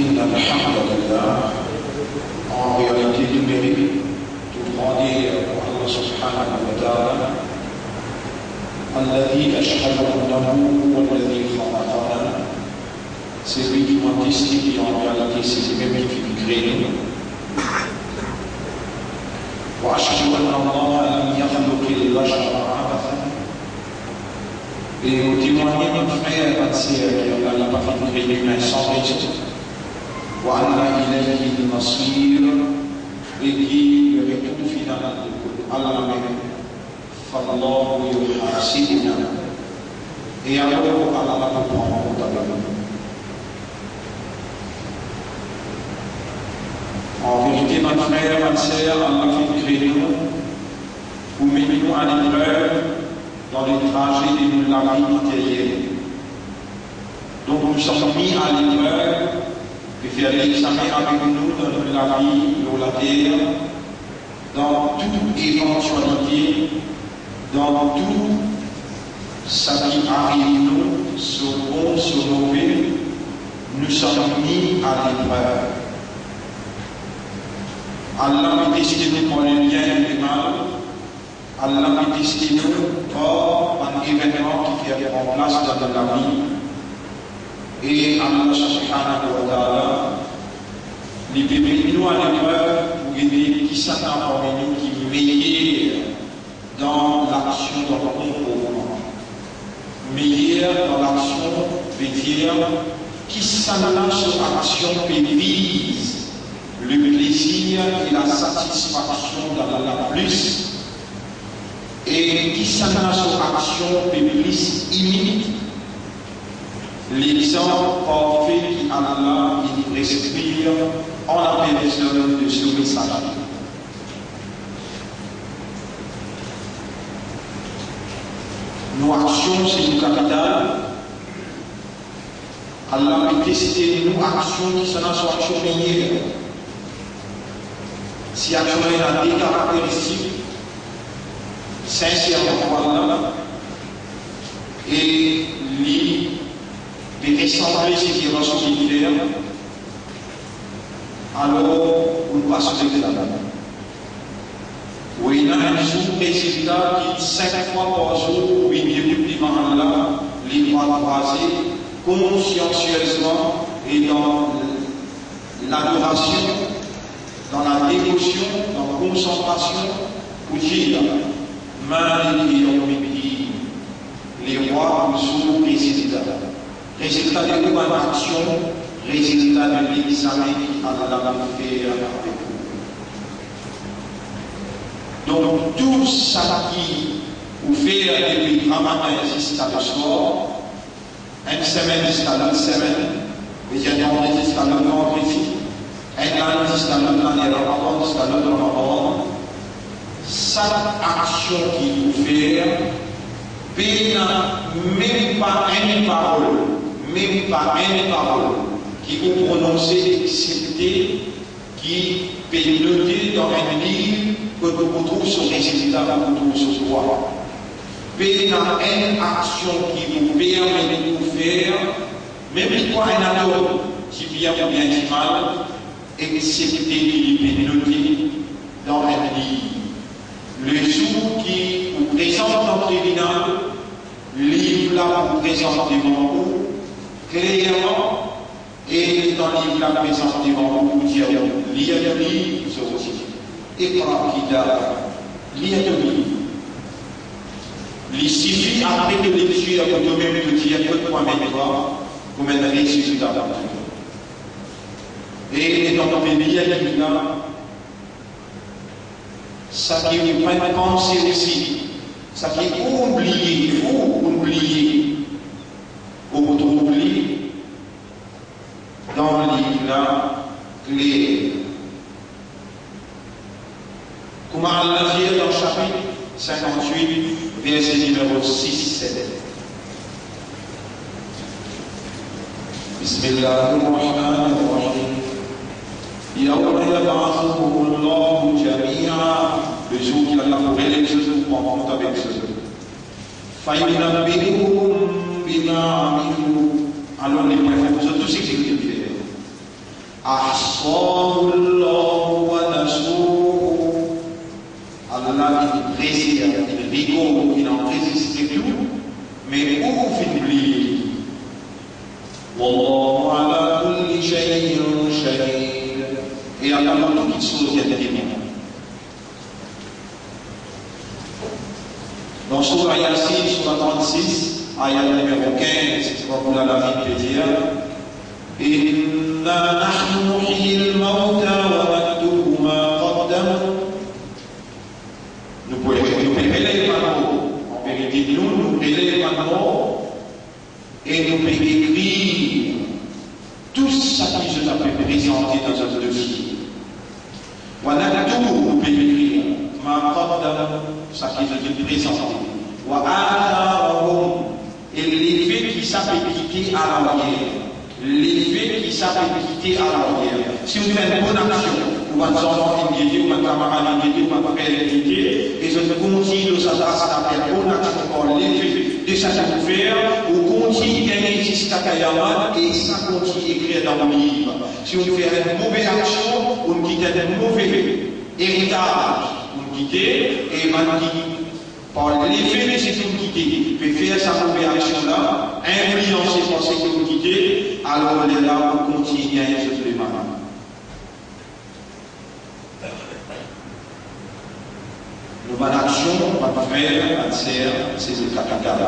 إن الحمد لله en réalité tout mérite, tout grandir pour Allah subhanahu wa ta'ala الذي أشهد أنه هو الذي خلقنا. C'est lui qui m'a testé, en réalité c'est lui-même qui m'a créé. وأشهد أن الله لم يخلق البشر عبثا. Et au témoigner mon frère et ma sœur qui n'a pas créé l'humain sans raison. وأن إليه المصير. Et qui le retour final de Allah même. فالله يحاسبنا. Et alors Allah va nous prendre en compte. En vérité, ma frère, ma sœur, Allah qui crée nous, vous mettez-nous à l'épreuve dans les trajets de la vie matérielle. Donc nous sommes mis à l'épreuve de faire l'examen avec nous dans la vie, dans la terre, dans toute éventualité, dans tout ce qui arrive nous, sur bon, sur mauvais, nous sommes mis à l'épreuve. Allah a décidé de nous pour le bien et le mal. Allah a décidé de nous pour un événement qui fait en place dans la vie. Et Allah subhanahu wa ta'ala nous permet nous à l'épreuve pour aider qui s'en a parmi nous qui meilleur dans l'action dans le comportement. Meilleur dans l'action veut dire qui s'en a sur l'action qui vise le plaisir et la satisfaction dans la plus, et qui s'en a sur action de plus imite l'exemple parfait qui Allah il respire en la personne de ce message. Nos actions, c'est une capitale. Allah a décidé de nos actions qui sont sur action meilleure. Si action a des caractéristiques, sincèrement voilà, et de ressembler ce qui est ressorti, alors on passe de là. Oui, il y a un sous-résultat qui 5 fois par jour, 8 minutes devant Allah, les bras croisés, consciencieusement et dans l'adoration, dans la dévotion, dans la concentration, pour dire les rois sont résultats. Résultat de bonne action, résultat de l'examen qu'Allah va faire avec vous. Donc, tout ça qui vous fait depuis un matin jusqu'à le soir, une semaine jusqu'à l'autre semaine, et il y a des vendredis jusqu'à l'autre vendredi. Un an jusqu'à l'autre année, avant jusqu'à l'autre moment, cette action qu'il vous fait, même pas une parole, qui vous prononcez, excepté, qui peut noter dans un livre que vous trouvez sur résultat, vous trouvez sur quoi. Une action qui vous permet de vous faire, même pas un atome, qui bien ou bien qui mal, excepté qu'il est noté dans un livre. Le jour qui vous présente dans le tribunal, le livre là vous présente devant vous, clairement, et dans le livre là présente devant vous, vous dire, lire le livre, vous aussi. Et quand il a lire le livre, il suffit après de lecture, vous même de dire que toi-même, vous mettez un résultat dans le livre. Et dans le pays, ça qui vous fait penser aussi, ça qui est oublié, ou oublié, dans le livre là, clair. Comment Allah dit dans le chapitre 58, verset numéro 6-7. Bismillahirrahmanirrahim. يوم يبعثهم الله جميعا le jour qu'il a pour l'élection pour en compte avec ce jour. فَيُنَبِّئُهُم بِمَا عَمِلُوا. Alors les préfets, vous avez tout ce qu'ils ont fait. أحصاه الله ونسوه. Allah qui préserve, qui rigole, qui enregistre tout, mais où vous oubliez? Wallahu ala kulli shay'in shahid. Et Allah dans toutes choses, il y a des témoins. Dans Sourate Yasin, Sourate 36, ayat numéro 15, comme l'a l'ami de dire, Inna nahnu nuhyil mawta wa naktubu ma qaddamu. Nous pouvons révéler maintenant, en vérité, nous révéler maintenant, et nous pouvons écrire tout ce qui se a présenté dans notre dossier. Wa naktubu, nous pouvons écrire ma qaddamu, ce qui se présenté. Wa atharahum, et les faits qui s'appliquent à l'arrière. Les faits qui s'appliquent à l'arrière. Si vous faites une bonne action, ou votre enfant est guidé, ou votre camarade est guidé, ou votre père est guidé, et je continue de s'adresser à la bonne action pour l'effet de ce que vous faites, vous continuez d'aimer jusqu'à Kayaman, et ça continue d'écrire dans le livre. Si vous faites une mauvaise action, vous quittez un mauvais héritage, vous quittez, et vous par l'effet de ce que vous quittez, vous faire sa mauvaise action-là, influencer par ce que vous quittez, alors on est là pour continuer à gagner ce paiement. Nous avons l'action, notre frère, notre sœur, c'est le capital.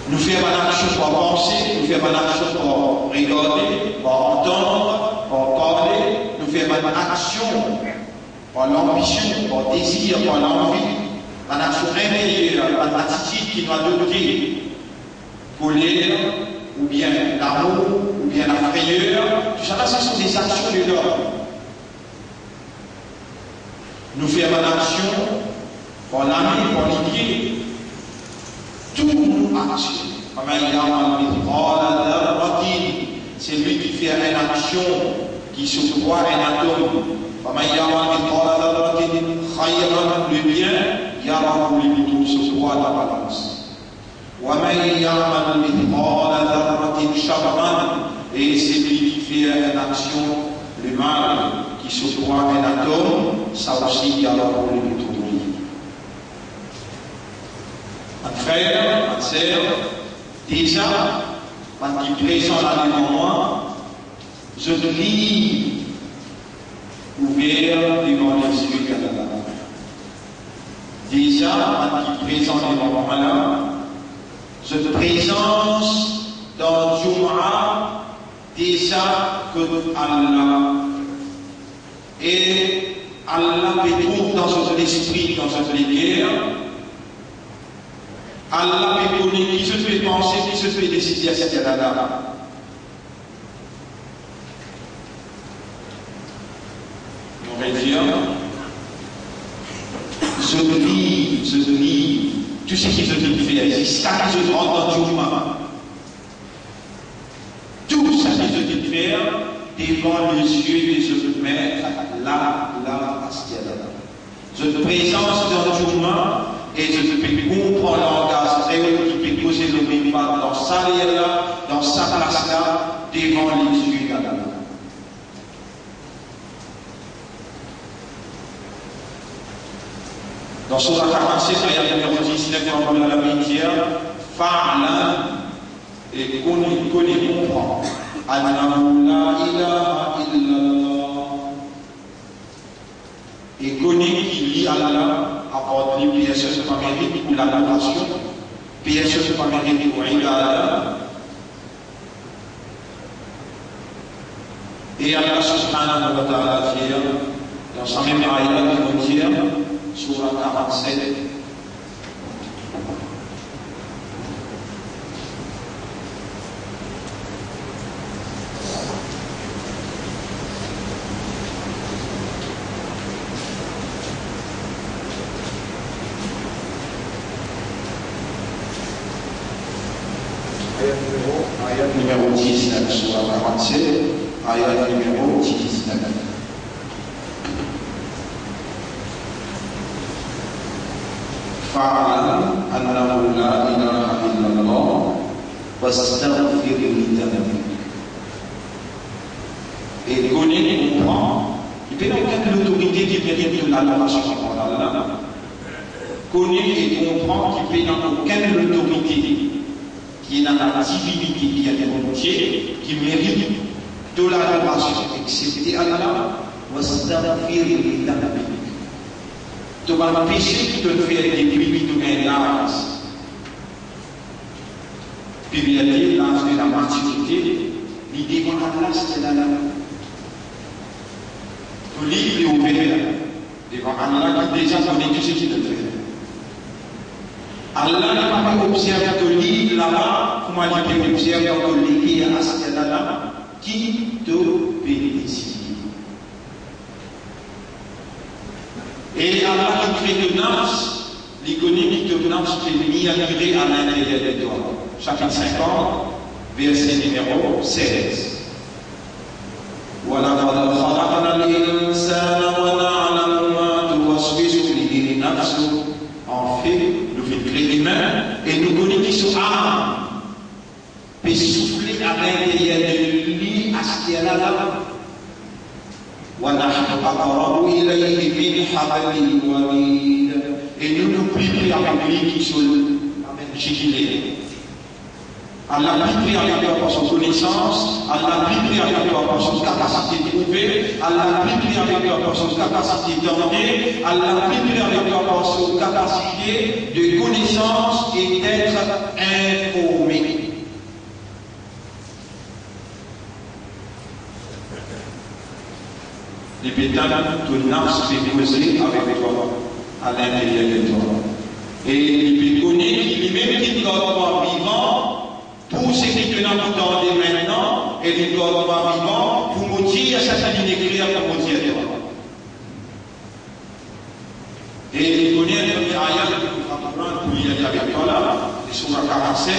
Nous faisons une action pour penser, nous faisons une action pour regarder, pour entendre, pour parler, nous faisons une action pour l'ambition, pour le désir, pour l'envie. Une action intérieure, une attitude qui doit adopter colère, ou bien l'amour, ou bien la frayeur. Tout ça, ce sont des actions de l'homme. Nous faisons une action pour l'ami, pour l'idée. Tout nous action. C'est lui qui fait une action qui se croit un atome. Le bien, il y a un se croit la balance. Et c'est lui qui fait une action, le mal, qui se croit un atome, ça aussi, il y a un Mon frère, ma sœur, déjà, quand il présente à moi, je prie ouvert devant les yeux de la. Déjà, quand il présente devant moi là, je présence dans Jum'a déjà que Allah. Et Allah pétrouve dans notre esprit, dans notre guerre. Allah peut connaître qui se fait penser, qui se fait décider à cette là. On va dire, je prie, tout ce qui se fait, jusqu'à ce que je rentre dans le jour. Tout ce qui se fait devant les yeux de ce maître, là, à ce qu'il y a là. Je te présente dans le jour. Et je peux comprendre le langage qui peut poser le même pas dans sa là, dans sa place là, devant les yeux d'Allah. Dans Sourate 47, ayat numéro 19, comme la Bible dit, Fa'lan, et connaît, comprend, Annahu la ilaha illallah, et connaît qu'il lit Allah. Apporte les pièces de pas mérite pour la nation, pièces de pas mérite pour l'Ida. Et Allah subhanahu wa ta'ala dit dans sa même ayat qui nous dit, Sourate 47, ayat numéro 19, Sourate 47, ayat numéro 19. Fa'alam annahu la ilaha illallah wastaghfir li dhanbik. Et connaît, comprend, il peut aucune autorité qui mérite de l'adoration d'Allah. Connaît et comprend qu'il peut aucune autorité qui est dans la divinité, qui a des volontés, qui mérite de l'adoration, excepté Allah. Tu vas péché qui te fait des prix de ménage. Puis il y a l'âge de la maturité, l'idée de Allah, c'est là. Tu livres et ouvert devant Allah qui déjà connaît tout ce qu'il te fait. Allah n'a pas observé de livre là-bas, comment il peut observer de l'écrire à ce là qui te bénéficie. Et Allah qui crée de nafs, l'économie de nafs est mise à créer à l'intérieur de toi. Chapitre 50, verset numéro 16. وَلَقَدْ خَلَقْنَا الْإِنسَانَ وَنَعْلَمُ مَا تُوَسْوِسُ بِهِ نَفْسُهُ. En fait, nous faisons créer l'humain et nous connaissons qui sont âmes. Puis souffler à l'intérieur de lui à ce qu'il y a là. وَنَحْنُ أَقْرَبُ إِلَيْهِ مِنْ حَبْلِ الْوَرِيدِ. Et nous nous prions avec lui qui sont gilets. Allah prie avec toi par son connaissance, Allah prie avec toi par son capacité de trouver, Allah prie avec toi par son capacité d'entendre, Allah prie avec toi par son capacité de connaissance et d'être informé. Les pétales de nafs fait causer avec toi à l'intérieur de toi. Et il peut connaître lui-même qui doit être vivant pour ce qui te n'a pas entendu maintenant, et il doit être vivant pour me dire à cette ligne écrire pour me dire toi. Et il connaît le premier ayat que nous allons prendre pour y aller avec toi là, le surah 47,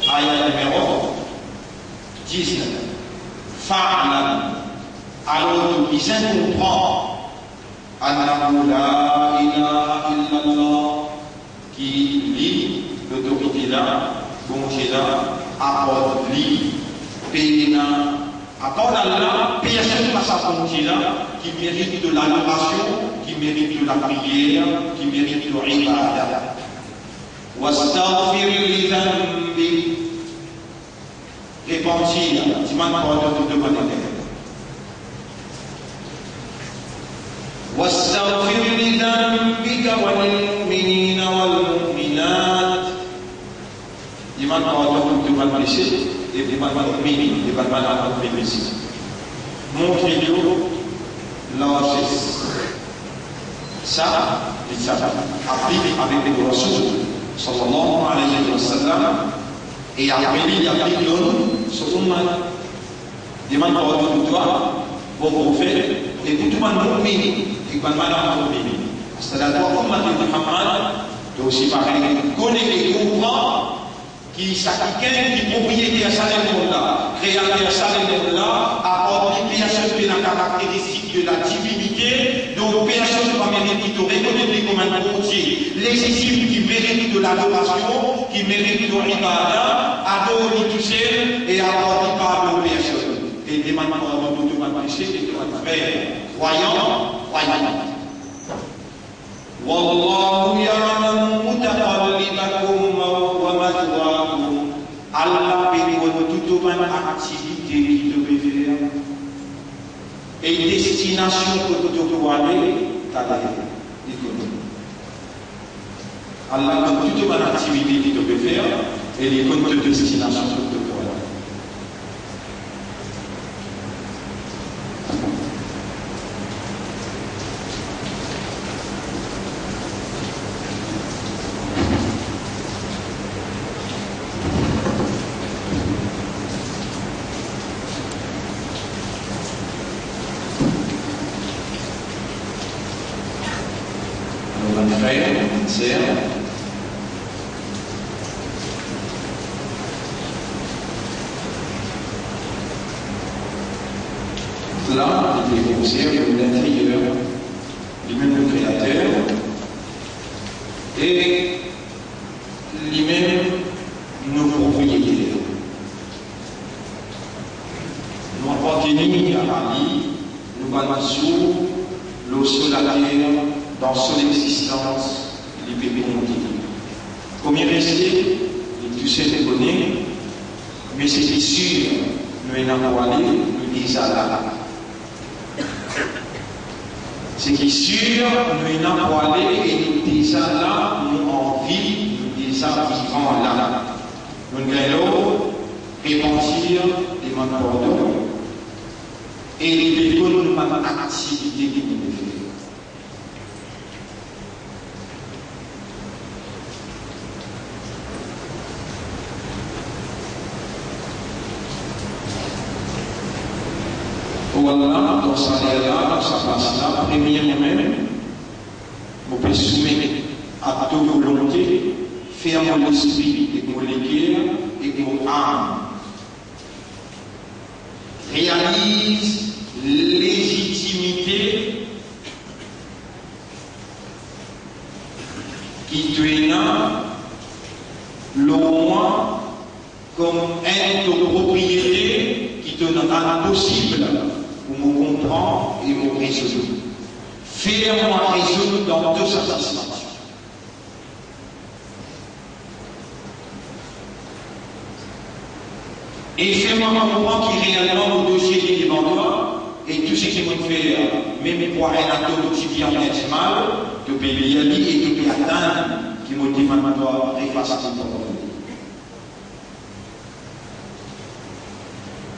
ayat numéro 19. Fa'alam. Alors, il comprend Annahu la ilaha illallah, qui lit l'autorité là, bonté là, apporte lui, péna, apporte Allah, personne par sa bonté là, qui mérite de l'adoration, qui mérite de la prière, qui mérite de l'ibadah. Wastaghfir li dhanbi, repentir, tu m'as demandé de demander. واستغفر لذنبك وللمؤمنين والمؤمنات. Iman Allah Tuhan Malaysia, iman mukmin, iman Allah Malaysia. Montrez-nous largesse. Ça, ça applique avec les Rasul sallallahu alayhi wa sallam et après il applique l'homme sur son mal. Iman Allah pour toi, pour prophète et pour tout le monde mukmin. C'est la loi de Muhammad, donc aussi pareil, connaît et comprend qui s'acquiert, qui propriété à Salem là, créateur Salem là, apporte une personne qui a la caractéristique de la divinité, donc personne qui va mériter de reconnaître comme un entier, légitime qui mérite de l'adoration, qui mérite de l'ibadah, adorer tout seul et apporter par nos personnes. Et des mamans de tout le monde péché, des croyants. Wallahu ya'lamu mutaqallibakum wa mathwaakum. Allah bénit toute activité qui devait faire et destination que tu dois aller, Allah donne toute activité qui devait faire et les comptes de destination que tu dois aller. Là, il observe l'intérieur lui-même le créateur et lui-même nos propriétaires. Nous appartenons famille, amis, nous balancions l'eau sur la terre, dans son existence, les bébés montés. Comme il restait, tout s'est donné, mais c'était sûr, nous avons allé, nous disons là. C'est sûr, nous avons allé et nous disons là, nous en vie, nous disons vivant là. Nous allons répentir les mains pardon et les bonnes activités qui nous font. Voilà, dans sa là, dans sa place-là, premièrement même, vous pouvez soumettre à toute volonté, faire mon esprit et mon léguer et mon âme. Réalise légitimité qui te est là, le moins comme une propriété qui te rend possible. Pour me comprendre et me résoudre. Faire-moi résoudre dans deux satisfactions. Et fais-moi comprendre qui réellement le dossier qui est devant toi et tout ce qui me fait, même pour un atome qui vient d'être mal, de payer et de atteindre, qui me dit maintenant, effacer ton temps.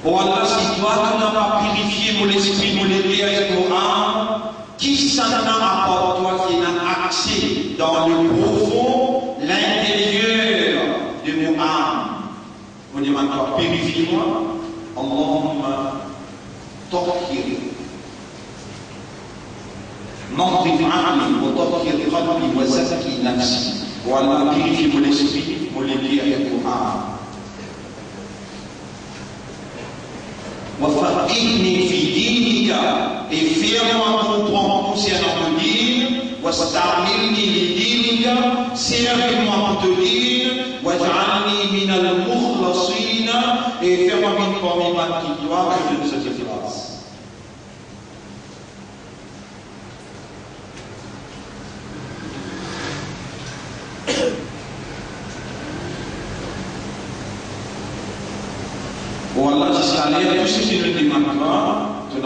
Voilà, si toi, tu n'as pas purifié mon esprit, mon éthique et mon âme, qui s'en apporte toi qui a accès dans le profond, l'intérieur de mon âme. On dit maintenant, purifie-moi, Allahumma tahhir. Nandif aqli wa tahhir qalbi wa zakki nafsi. Voilà, purifie mon esprit, mon éthique et mon âme. وفقهني في دينك افهم comprendre concernant le din واستعملني لدينك serve-moi pour te dire واجعلني من المخلصين et fais-moi parmi ma qui doit que je ne se déplace. Voilà, jusqu'à l'air, tout ce qui nous demande de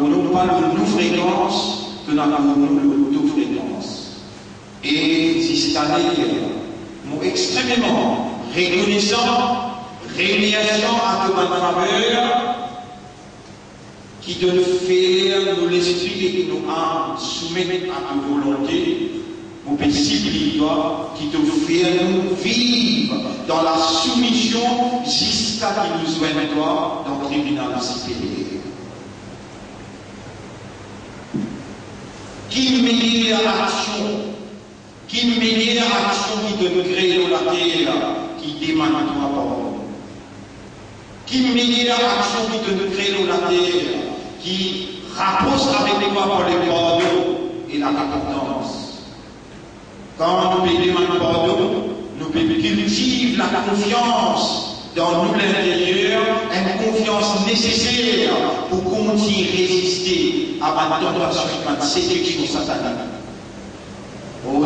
nous, pas de nous fréquence, de nous fréquence. Et jusqu'à l'air, nous extrêmement reconnaissant, réalisation à de ma faveur, qui de nous faire nous l'esprit et nos âmes soumettre à ta volonté. Mon principe, toi, qui te fait nous vivre dans la soumission jusqu'à ce que nous soyons toi dans le tribunal supérieur. Qui meilleure action, qui meilleure action qui te crée dans la terre, qui demande à toi pardon. Qui meilleure action qui te crée dans la terre, qui rapproche avec toi pour le pardon et la repentance. Quand nous demandons pardon, nous cultivons la confiance dans nous l'intérieur, une confiance nécessaire pour continuer à résister à la tentation de la séduction satanique. Oh,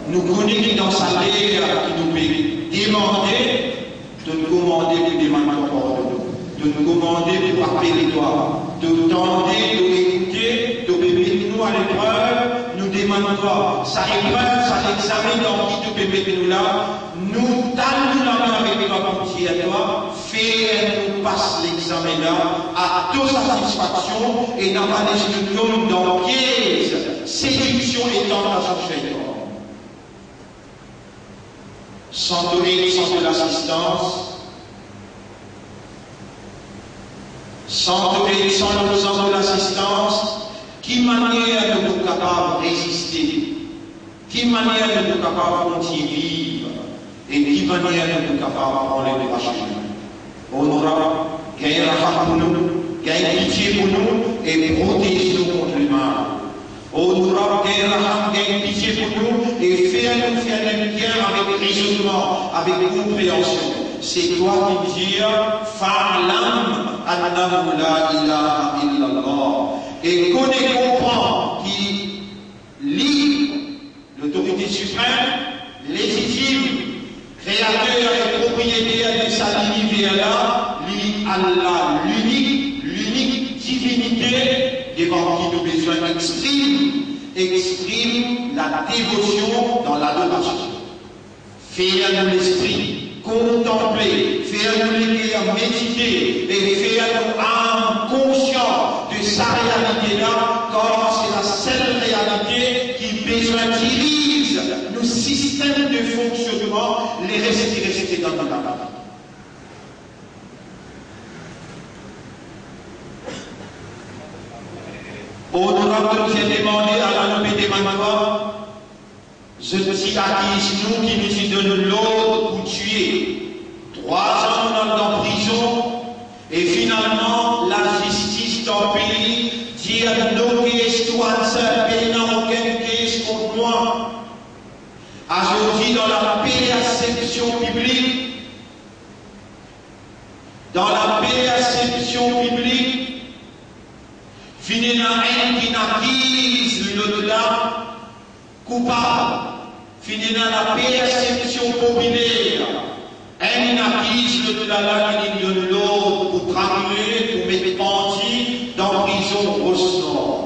nous connaissons dans sa terre qui nous peut demander de nous commander pour demander pardon, de nous commander pour appeler toi, de tenter, de écouter, de bébé nous à l'épreuve. Nous demandons quoi? Sa épreuve, sa examen dans qui tu peux mettre nous là. Nous tendons la main avec toi pour dire à toi, fais-nous passer l'examen là à toute satisfaction et n'a pas laissé nous dans piège, séduction et tentation chez toi. Sans donner le sens de l'assistance, sans donner le sens de l'assistance, qui manière de nous capables de résister, qui manière de nous capables de continuer vivre, et qui manière de nous capables de prendre les marchés. Honorable, gagne la femme pour nous, gagne pitié pour nous, et protège-nous contre le mal. Honorable, gagne la femme, gagne pitié pour nous, et fais-nous faire le bien avec raisonnement, avec compréhension. c'est toi qui dis Fa'lam annahu la ilaha illallah. Et connais, comprends, qui lit l'autorité suprême, légitime, créateur et propriétaire de sa univers-là, lit Allah, l'unique divinité devant qui nous besoin exprime la dévotion dans l'adoration. Faire nous l'esprit, contempler, faire nous les cœurs méditer et faire nos âmes conscientes de sa réalité-là, car c'est la seule réalité qui dirige nos systèmes de fonctionnement, les restés dans notre âme. Honorable, nous avons demandé à la nommée des manœuvres. Je dis à qui nous qui nous donne l'ordre pour tuer. 3 ans en prison. Et finalement, la justice dans le pays dit à nos histoires, pays n'a aucune case contre moi. Aujourd'hui, dans la perception publique, finit dans un qui n'accuse l'au-delà coupable. Finit dans la perception populaire. Un n'accuse l'au-delà qui donne l'autre pour tramuler, pour mettre pendu dans prison au sort.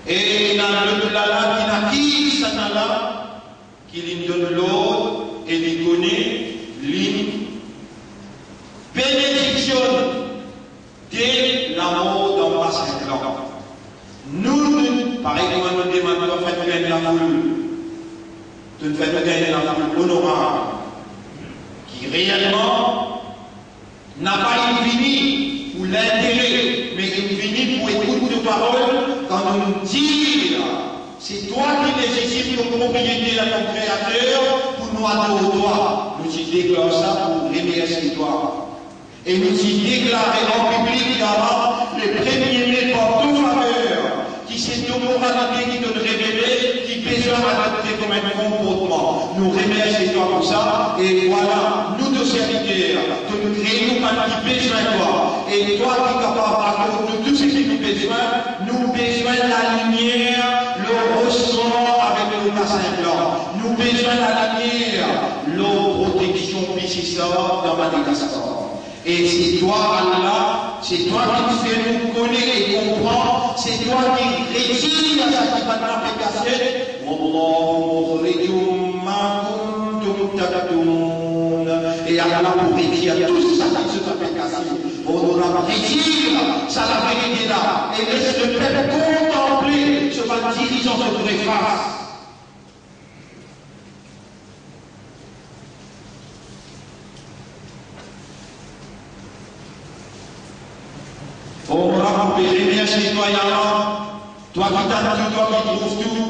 Et dans l'au-delà qui n'accuse là qui lui donne l'autre et lui connaît, lui bénédictionne dès la mort dans le bassin blanc. Nous, pareil comme nous demandons de faire gagner la foule, de faire gagner la foule honorable, qui réellement n'a pas une fini pour l'intérêt, mais une fini pour écouter de parole quand on nous dit c'est toi qui légitime ton propriété à ton créateur pour nous adorer toi. Nous y déclarons ça pour remercier toi. Et nous y déclarer en public d'abord le premier mai par deux faveurs, qui c'est nos moralités qui nous révélent, qui besoin d'adopter comme un comportement. Nous remercions toi pour ça, et voilà, nous deux serviteurs, de nous créer nous pas qui besoin de toi. Et toi qui es capable de tout ce qui nous besoin de la lumière, le ressort avec le bassin blanc. Nous besoin de la lumière, l'eau protection piscissante dans Madagascar. Et c'est toi, Allah, c'est toi qui fais nous connaître et comprendre, c'est toi qui rétire à sa qui va dans la cassette. Et Allah pour rétire tout ça qui se fait casser. On aura rétire, ça la vérité là. Et laisse le peuple contempler ce va dirigeant de vraie face. Honorable Père, chez toi, toi qui t'as toi qui trouves tout,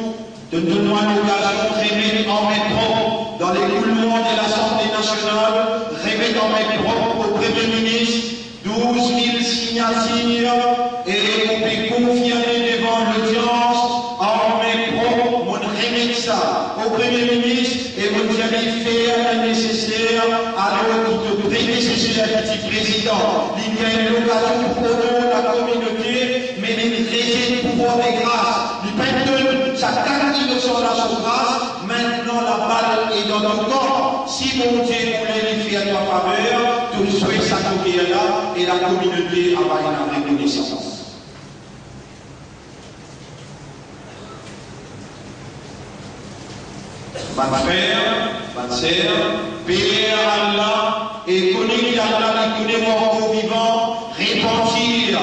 donne-nous l'occasion de rêver en mes propres dans les coulements de l'Assemblée nationale, rêver dans mes propres au Premier ministre, 12 000 signatures, et on peut confirmer devant l'audience en mes propres, mon remettre ça au Premier ministre, et mon jamais faire le nécessaire alors qu'il te prédécesseur à petit président. Il y a une occasion pour la communauté, mais il régime le pouvoir des grâces. Il peine sa carte innocente à son grâce. Maintenant, la balle est dans nos camp. Si mon Dieu voulait lui faire ta faveur, tout le souhait s'accomplir là, et la communauté a une reconnaissance. Ma frère, ma sœur, Père Allah, et connaît Allah, qui connaît mon vivant, repentir,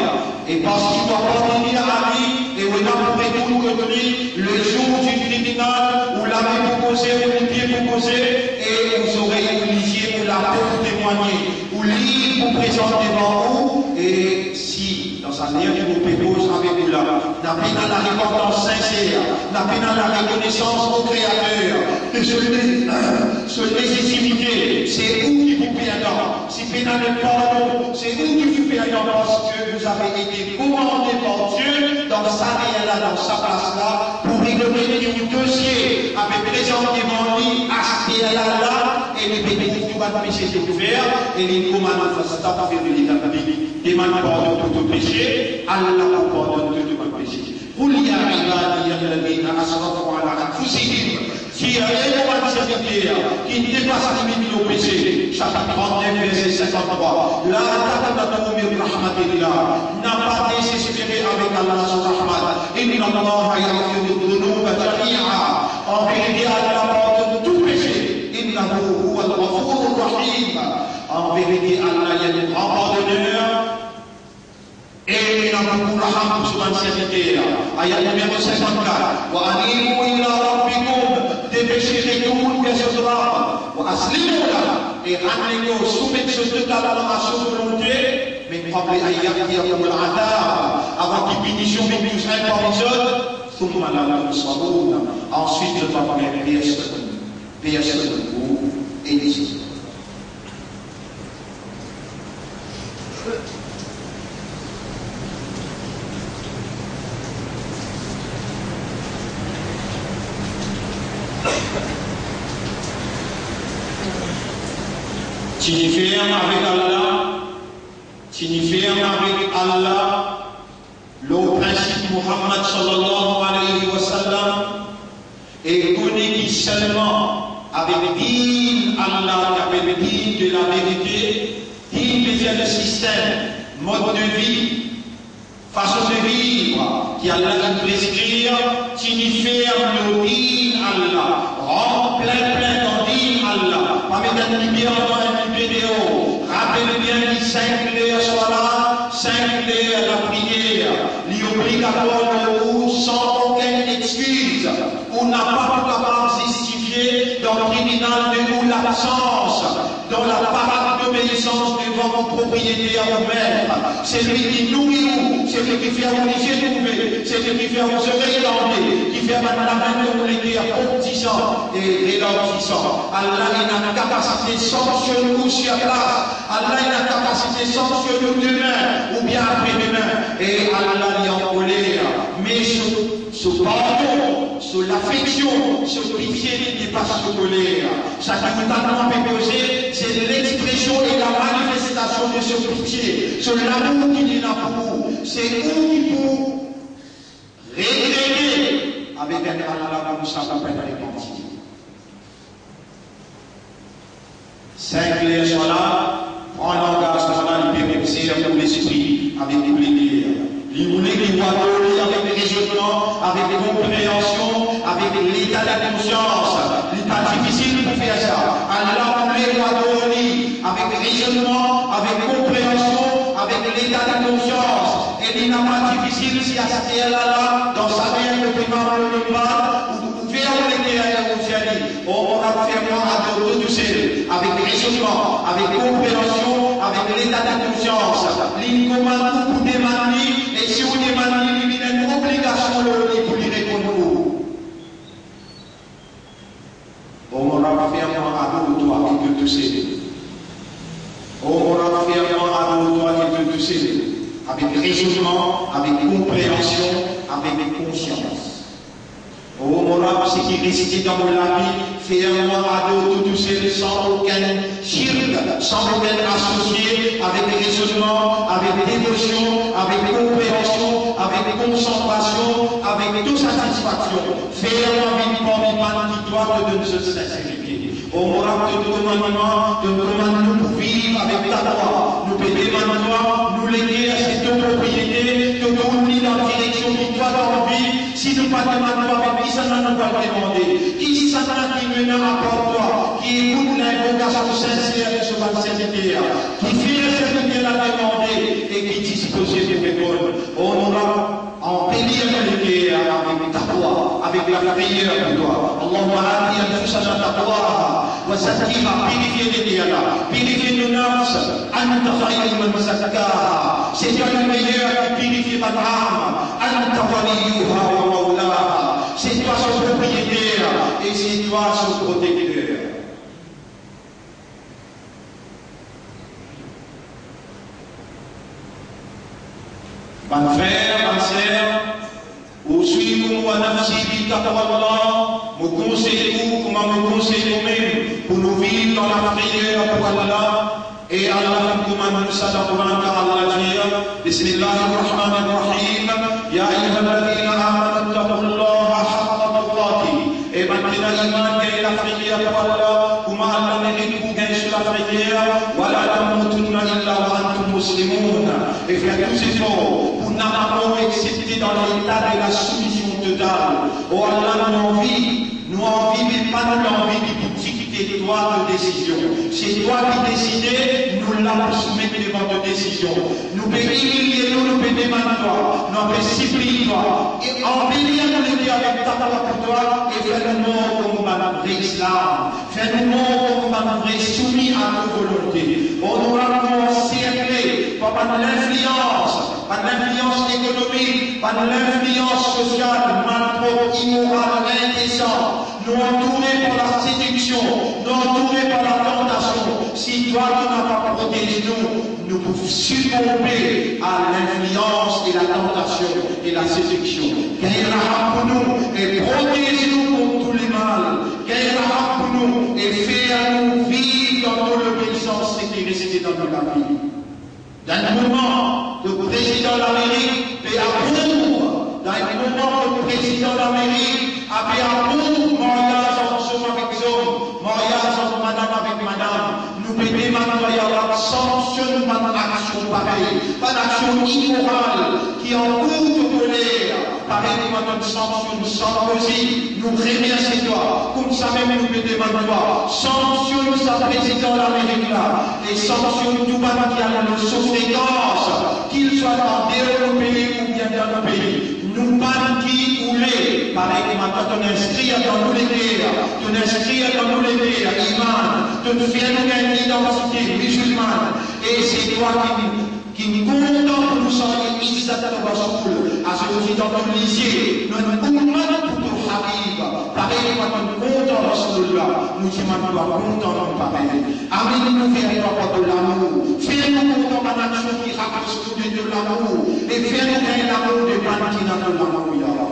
et parce qu'il doit revenir à lui, et on a pour tout connu le jour du tribunal, où la main pour poser, où le pied pour poser, et vous aurez obligé pour la pour témoigner, ou lire pour présenter devant vous, et si, dans sa dernière vous propose avec vous là, n'a pas dans la repentance sincère, n'a pas dans la reconnaissance au Créateur, et ce légitimité, c'est vous qui vous perdons. Si pénal le pardon, c'est vous qui vous perdons parce que vous avez été commandé par Dieu dans sa réelle, dans sa place là, pour régler un dossier avec présent devant lui, acheter là, et les bénéfices du bas péché de faire, et il commande de faire de l'éternité. Demande pardon pour tout péché, Allah pardonne tout ton péché. قل يا عبادي الذين اسرفوا على انفسهم qui ne dépasse la limite du péché. Chapitre 39, verset 53. La taqnatu min rahmatillah. N'a pas désespéré avec Allah sur rahmat. Inna Allah yaghfiru dhunuba jami'a. En vérité, Allah pardonne tout péché. Innahu huwa al-ghafurur rahim. En vérité, Allah est le grand pardonneur. Et il a beaucoup de raham sur un serviteur. Ayat numéro 54. Wa animu ila rabbikum. Dépêchez les tout vers ce drame. Wa aslimu la. Et ramenez-vous, soumettez-vous totalement à sa volonté. Mais قبل أن يأتيكم العذاب. Avant qu'il bénisse mes musulmans par les autres. ثم لا تنصرون. Ensuite, le papa personne vous et les autres. Tu n'y fermes avec Allah, le principe Muhammad sallallahu alayhi wa sallam, et connais qui seulement avec din Allah, avec din de la vérité, din de le système, mode de vie, façon de vivre, qui Allah a prescrire, tu n'y fermes le din Allah, rends plein dans din Allah, pas mettre un lumière dans une vidéo, rappelle bien les 5 heures soit là, 5 heures la prière, l'obligatoire ou sans aucune excuse, on n'a pas capable de justifier dans le criminal de nous l'absence, dans la parade d'obéissance devant vos propriétaires à vous-même. C'est lui qui nourrit nous, c'est lui qui fait vous les yeux trouver, c'est lui qui fait vous oreilles tendées, qui fait la main de vous les dire comptissant et ralentissant. Allah a la capacité de sanctionner nous sur place. Allah a la capacité de sanctionner nous demain ou bien après-demain. Et Allah est en colère. Mais ce pardon, sur l'affection, ce pitié n'est pas ce colère. Chacun de nous a c'est l'expression et la manifestation de ce pitié, sur l'amour qu'il a pour vous. C'est vous qui vous régler avec un Allah comme ça s'appelle repentir. 5 clés sont là, prends l'engagement là, il peut réussir pour l'esprit avec les prières. Il voulait qu'il voit avec les raisonnements, avec les compréhensions, avec l'état de la conscience. Il n'est pas difficile pour faire ça. Allah voulait voir avec raisonnement, avec compréhension, avec l'état de conscience. Et il n'est pas difficile si à cette là dans sa vie, le primat, le mal, ou faire les terres au ciel. On a fait moi à deux avec raisonnement, avec compréhension, avec l'état de conscience. Il commande pour demander. Et si vous demandez, il y a une obligation pour lui répondre. On aura fermement à nous, toi, qui te toucher. On aura fermement à nous, toi, qui te toucher. Avec raisonnement, avec compréhension, avec conscience. On aura ce qui récite dans la vie, fermement à nous, tout toucher sans aucun shirk, sans aucun associé, avec raisonnement, avec dévotion, avec compréhension, avec concentration, avec toute satisfaction. Fermement vivement qui doit te donner ce sincérité. On aura de commandements, de commandements pour vivre avec ta foi. Nous pédons maintenant, nous léguer à ces deux propriétés, que nous unir dans la direction qui doit dans la vie. Si nous pas demandons avec qui ça ne nous pas demander. Qui dit ça qui mène à toi, qui écoute l'invocation sincère de ce serviteur, qui fait le serviteur la demander et qui dispose de répondre. On aura en délire avec ta foi, avec la prière de toi. Allahumma ati anfusana taqwaha wa zakkiha, purifier les dialas, purifier nos nafs, anta khayrun man zakkaha. C'est toi le meilleur qui purifie ma âme, anta waliyuha wa mawlaha. C'est toi son propriétaire et c'est toi son protecteur. Mon frère, ma sœur, Aussi, wa nafsi bi taqwallah, me conseillez-vous, comment me conseillez vous-même, pour nous vivre dans la prière pour Allah. Et Allah nous commande ça dans Allah dit, Bismillahirrahmanirrahim, Ya ayyuhalladhina amanu taqullaha haqqa tuqatih. Et maintenant, l'iman gagne la prière pour Allah, comment Allah mérite vous gagne sur la prière, wa la tamutunna illa wa antum muslimun. Et faire tous efforts pour n'avoir accepté dans l'état de la soumission totale. Oh Allah, nous envie, mais pas l'envie de dicter toi de décision. C'est toi qui décides, nous l'avons soumis devant de décision. Nous pouvons humilier nous pouvons demander toi, nous pouvons supplier toi, et embellir nous les avec ta parole pour toi, et fais-nous comme un vrai islam, fais-nous comme un vrai soumis à nos volontés. On nous l'a cerné par l'influence économique, par l'influence sociale, malpropre, immorale, indécente, nous entourés par la séduction, nous entourés par la tentation. Si toi tu n'as pas protégé nous pouvons succomber à l'influence et la tentation et la séduction. Gagne la pour nous et protège-nous contre tous les mal. Gagne la pour nous et fais-nous vivre dans l'obéissance sécurisée dans notre vie. Dans le moment, le président d'Amérique paie à bout. Dans le moment, le président d'Amérique a paie à bout. Mariage entre homme avec homme, mariage entre madame avec madame. Nous pédons maintenant, il y a la sanction, pas d'action pareille, pas d'action immorale qui en cours de colère. Pareil, maintenant, sanction sans causer, nous remercions toi. Comme ça même, nous pédons maintenant, sanction sa président d'Amérique là, et sanction tout le monde qui a nos sous-fréquences, qu'il soit dans le pays ou bien dans le pays. Nous pas qui voulons, pareil, maintenant, on inscrit dans nous les guerres, on inscrit dans nous les guerres, iman, on fait nous une identité musulmane, et c'est toi qui nous condamne nous sommes ici à ce que dans le lycée, nous nous commandons pour nos habib, pareil, quand nous comptons Rasulullah, nous sommes contents pareil. Amen, nous faisons pas de l'amour, fais-nous content par l'action qui rapproche de l'amour, et fais-nous gagner l'amour de gens qui n'ont de l'amour, ya Allah.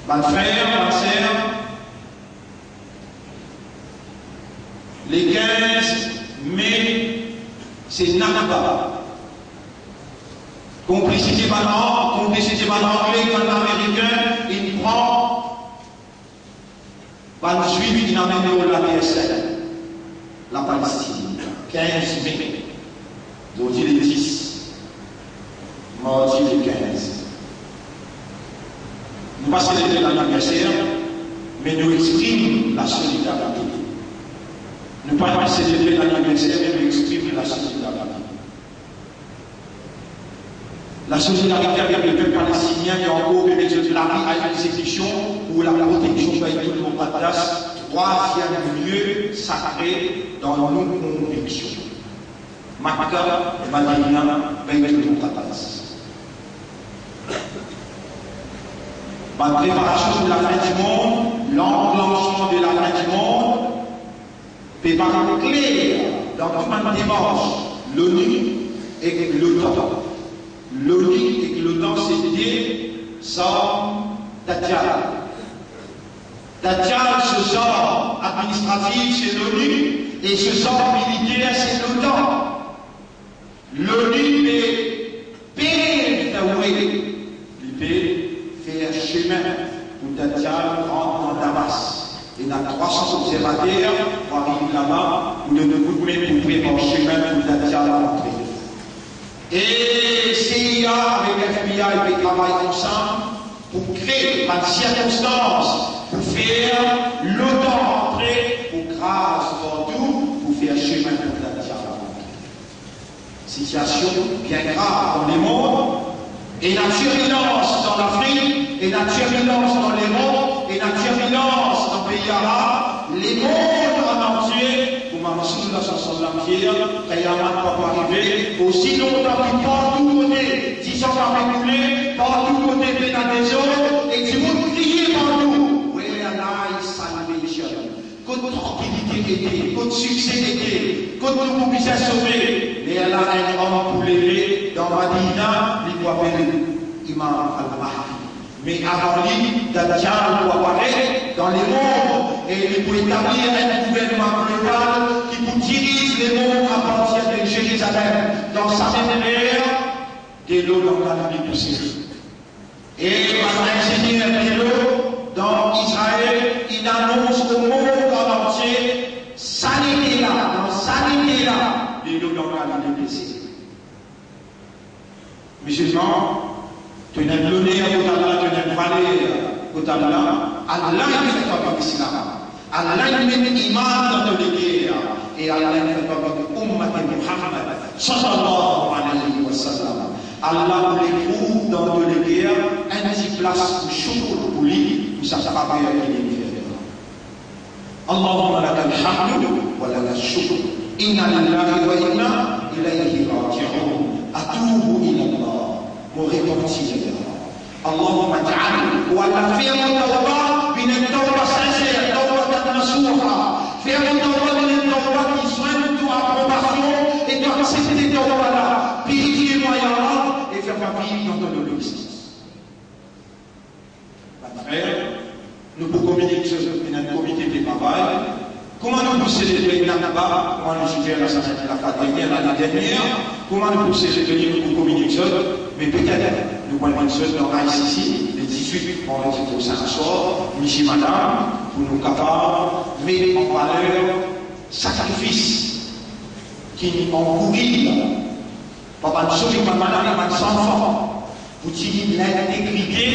Ma frère, ma sœur, les 15 mai, c'est Nakba. Complicité par l'anglais, par l'américain, il prend par le juif qui n'a même pas la PSL, la Palestine. 15 mai. Aujourd'hui les 10, mardi les 15. Nous ne pas célébrer l'anniversaire, mais nous exprimons la solidarité. Nous ne pas célébrer l'anniversaire, mais nous exprimons la solidarité. La solidarité avec le peuple palestinien qui est en cours de l'exécution ou la protection de Baïtul Muqaddas, troisième lieu sacré dans nos convictions. Makkah, Madina, Baïtul Muqaddas. La préparation de la fin du monde, l'enclenchement de la fin du monde, préparation claire dans toute ma démarche, l'ONU et l'OTAN. L'ONU et l'OTAN, c'était Sam Dajjal. Dajjal, ce genre administratif, c'est l'ONU, et ce genre militaire, c'est l'OTAN. L'ONU est faire chemin pour Dajjal rentre en Damas. Il y a 300 observateurs pour arriver là-bas, où de nous même pour faire un chemin pour Dajjal rentrer. Et CIA avec FBI qui travaillent ensemble pour créer par circonstance, pour faire l'OTAN rentrer, pour grâce partout, pour faire chemin pour Dajjal rentrer. Situation bien grave dans le monde. Et la turbulence dans l'Afrique, et la turbulence dans l'Europe, et la turbulence dans le pays arabe, les mondes en entier, pour ma Rasulullah sallallahu alayhi wa sallam, Qayamat va arriver, aussi longtemps que partout côté, 10 ans va m'écouler, partout côté pénal des autres, et tu vas crier partout. Where lies salvation? Côte tranquillité était, côte succès était, côte nous puisse sauver. Mais elle a un homme pour Madina, il doit appeler Imam al-Mahdi. Mais avant lui, Dajjal doit apparaître dans les mondes et il peut établir un gouvernement global qui vous dirige les mondes à partir de Jérusalem dans sa même ère de l'eau dans la vie possible. Et par l'ingénieur de l'eau dans Israël, il annonce au monde entier sanité là, dans sanité là, de l'eau dans la vie possible. Musulmans, tu n'as donné à Allah, tu n'as valé à Allah, Allah ne fait pas l'islam. Allah ne met l'imam dans les guerres. Et Allah ne fait pas l'ummat de Muhammad, sallallahu alayhi wa sallam. Allah les trouve dans les guerres, un petit place pour choukr pour lui, pour sa travail avec les guerres. Allahumma laka al-hamdu wa laka al-shukr. Inna lillahi wa inna ilayhi raji'un. Atubu ila Allah. Mon repentir. Allahumma ta'ala wa la faire mon tawbah bin tawbah sincère, tawbah nasuha. Faire mon tawbah bin tawbah qui soigne ton approbation et tu acceptes tes tawbah là. Pitié-moi ya Allah et faire ma vie dans ton obéissance. Frère, nous pouvons communiquer dans un comité de travail. Comment nous pouvons célébrer Nanaba, comment nous faire l'année dernière, comment nous pouvons célébrer nous communiquer, mais peut-être nous pouvons une chose dans ici, les 18, on est au Saint-Sor, Michi Madame, pour nous capables, mais en valeur, sacrifice, qui ont couru, papa, nous sommes madame, sans enfant, pour dire l'intégrité,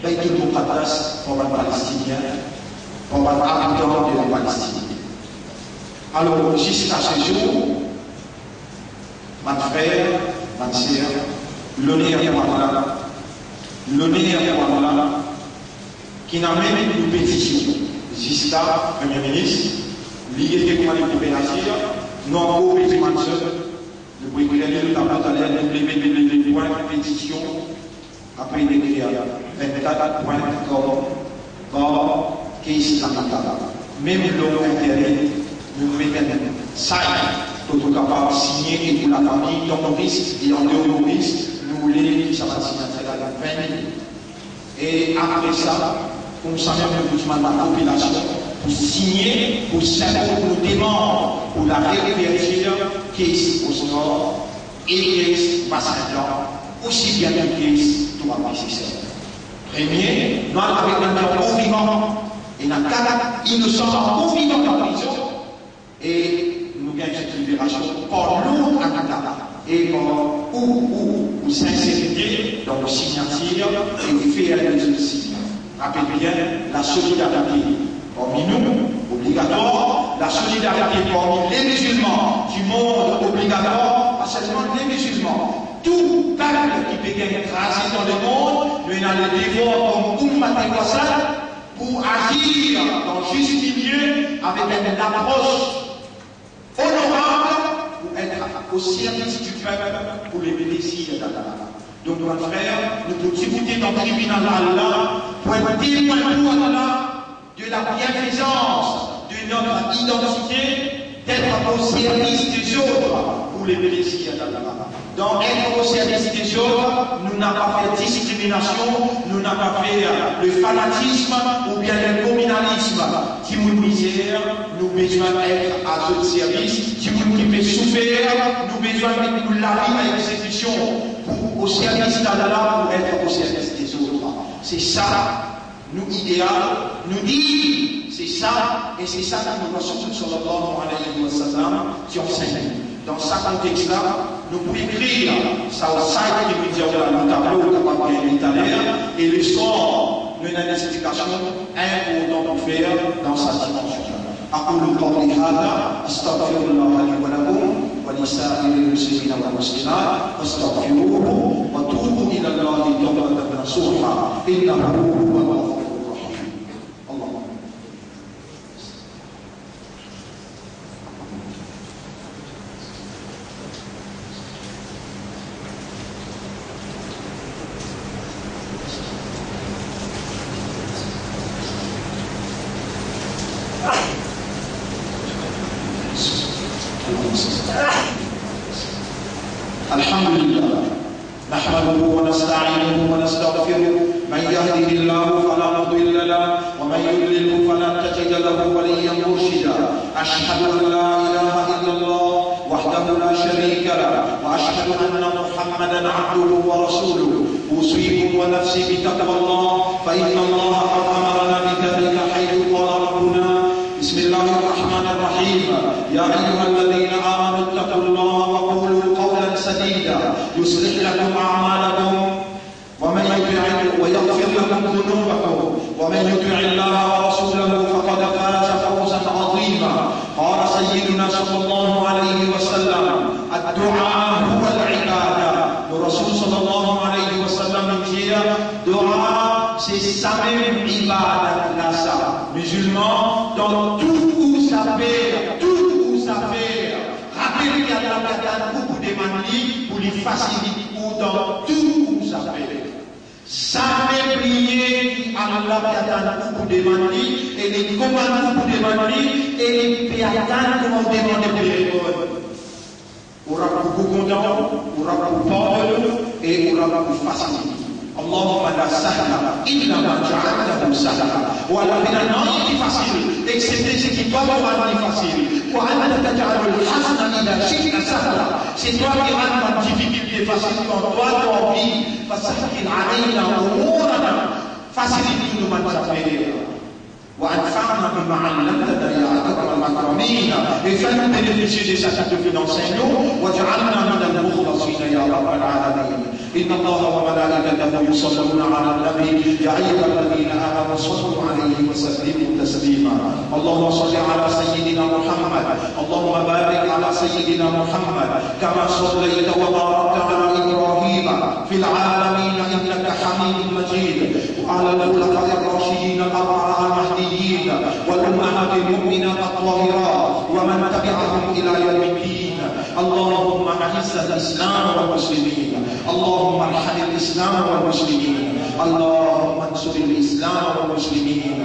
ben, de nos papas, pour les Palestiniens, pour les habitants de la Palestine. Alors, jusqu'à ce jour, ma frère, ma sœur, l'honneur pour Allah, qui n'a même une pétition, jusqu'à Premier ministre, l'idée que nous pouvons agir, non au pétition, nous pouvons créer le tableau à l'air, les points de pétition, après d'écrire 24 points comme case l'amicale. Même l'homme intérêt, nous mettons ça, tout capable de signer et pour la famille, dans nos risques et en dehors de nos risques, nous voulons que ça va signer à la 20 minutes. Et après ça, on s'en met le mouvement de la population pour signer, pour s'imposer nos demandes, pour la réfléchir, case au nord et case Bassin-Blanc, aussi bien que case tout va nécessaire. Premier, nous avec un confinement, et dans le cas innocent en confinement dans la prison, et nous gagnons cette libération par l'autre à et ou sincérité dans nos signatures et faire des outils. Rappelez bien la solidarité parmi nous, obligatoire, la solidarité parmi les musulmans du monde obligatoire, pas seulement les musulmans. Tout peuple qui peut écraser dans le monde, nous avons le devoir comme Ummat pour agir dans juste milieu avec une approche honorable pour être au service du peuple pour les bénéficier d'Allah. Donc, mon frère, nous pouvons écouter dans le tribunal d'Allah pour être témoin pour Allah de la bienfaisance de notre identité d'être au service des autres pour les bénéficier d'Allah. Dans être au service des autres, nous n'avons pas fait discrimination, nous n'avons pas fait le fanatisme ou bien le communalisme. Si vous misère, nous avons besoin d'être à votre service. Si vous qui souffrir, nous avons besoin de nous laver à l'exécution au service d'Allah pour être au service des autres. C'est ça, nous idéal, nous dit, c'est ça, et c'est ça que nous recevons sur le bord de sallam qui enseigne. Dans ce contexte-là, nous pouvons écrire ça au site qui nous dit le tableau capable de l'Italie et le sort, nous avons des explications importantes pour faire dans sa dimension. أقول قولي هذا أستغفر الله لي ولكم ولسائر المسلمين والمسلمات فاستغفروه وتوبوا إلى الله توبة نصوحا إنه هو الغفور الرحيم. اللهم الحمد لله نحمده ونستعينه ونستغفره من يهده الله فلا مضل له ومن يضلله فلا تجد له وليا مرشدا أشهد أن لا إله إلا الله وحده لا شريك له وأشهد أن محمدا عبده ورسوله أوصيكم ونفسي بتقوى الله فإن الله قد أمرنا بذلك حيث قال ربنا بسم الله الرحمن الرحيم يا أيها الذين آمنوا اتقوا الله وقولوا قولا سديدا يصلح لكم أعمالكم ويغفر لكم ذنوبكم ومن يطع الله ورسوله فقد فاز فوزا عظيما قال سيدنا صلى الله عليه وسلم الدعاء هو العبادة الرسول صلى الله عليه وسلم dit dua c'est ça même ibadat là ça musulman dans tout où ça fait rappelez qu'il y a beaucoup de manies pour les faciliter ou dans tout où ça fait jamais prier Allah attend beaucoup de manies et les commandes beaucoup de manies et les attend comment demander pour les aura beaucoup content aura beaucoup pardon et aura beaucoup facilité اللهم لا سهل إلا ما جعلته سهلا ولا من الناس facile excepté ce qui doit rendre facile وأنت تجعل الحزن إذا شئت سهلا c'est toi qui rends la difficulté facile quand toi tu as envie فسهل علينا أمورنا facilite-nous ما تفعله وأنفعنا بما علمتنا يا أكرم الأكرمين افعلنا bénéficier de sa sainte enseigne-nous واجعلنا من المخلصين يا رب العالمين إن الله وملائكته يصلون على النبي يا أيها الذين آمنوا صلوا عليه وسلموا تسليما اللهم صل على سيدنا محمد اللهم بارك على سيدنا محمد كما صليت وباركت على إبراهيم في العالمين إنك حميد مجيد وعلى الخلفاء الراشدين الأربعة المهديين والأمهات المؤمنات الطاهرات ومن تبعهم إلى يوم الدين اللهم أعز الإسلام والمسلمين اللهم ارحم الإسلام والمسلمين اللهم انصر الإسلام والمسلمين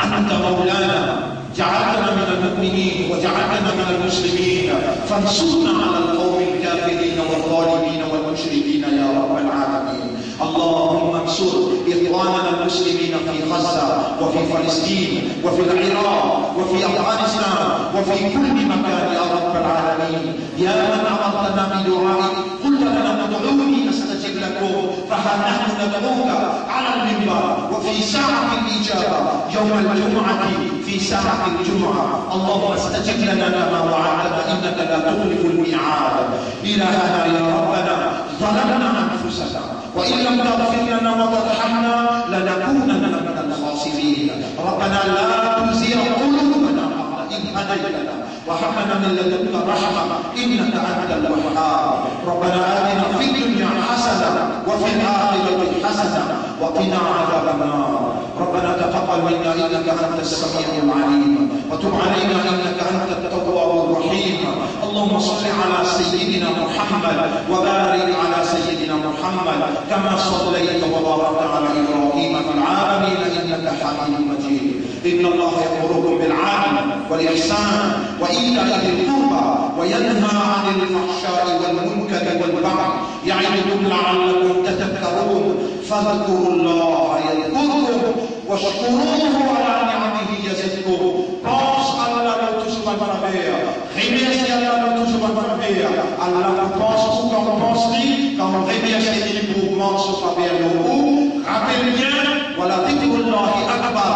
أنت مولانا جعلنا من المؤمنين وجعلنا من المسلمين فانصرنا على القوم الكافرين والظالمين والمشركين يا رب العالمين اللهم انصر إخواننا المسلمين في غزة وفي فلسطين وفي العراق وفي أفغانستان وفي كل مكان يا رب العالمين يا من أمرتنا بدعائك قلت لنا ادعوني أستجب لكم فها نحن ندعوك على المنبر وفي ساعة الإجابة يوم الجمعة في ساعة الجمعة اللهم استجب لنا كما وعدت إنك لا تخلف الميعاد إلهنا يا ربنا ظلمنا أنفسنا وإن لم تغفر لنا وترحمنا لنكونن من الخاسرين ربنا لا تزغ قلوبنا بعد إذ هديتنا وهب لنا من لدنك رحمة إنك أنت الوهاب ربنا آتنا في الدنيا حسنة وفي الآخرة حسنة وقنا عذاب النار ربنا تقبل منا إنك أنت السميع العليم وتب علينا إنك أنت التواب الرحيم اللهم صل على سيدنا محمد وبارك على سيدنا محمد كما صليت وباركت على إبراهيم في العالمين إنك حميد مجيد إن الله يأمركم بالعدل والإحسان وإيتاء ذي القربى وينهى عن الفحشاء والمنكر والبغي يعظكم لعلكم تذكرون فاذكروا الله يذكركم واشكروه على نعمه يزدكم pense Allah dans tout ce qu'on va faire remercie Allah dans tout ce qu'on va faire Allah vous pense tout quand on pense lui quand on remercie lui pour comment ce soit faire le haut rappelle bien voilà dhikrullahi akbar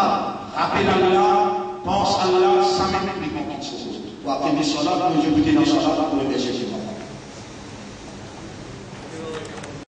rappelle Allah pense Allah sans même plus grand chose wa aqimi salat pour je vous dis dans salat pour le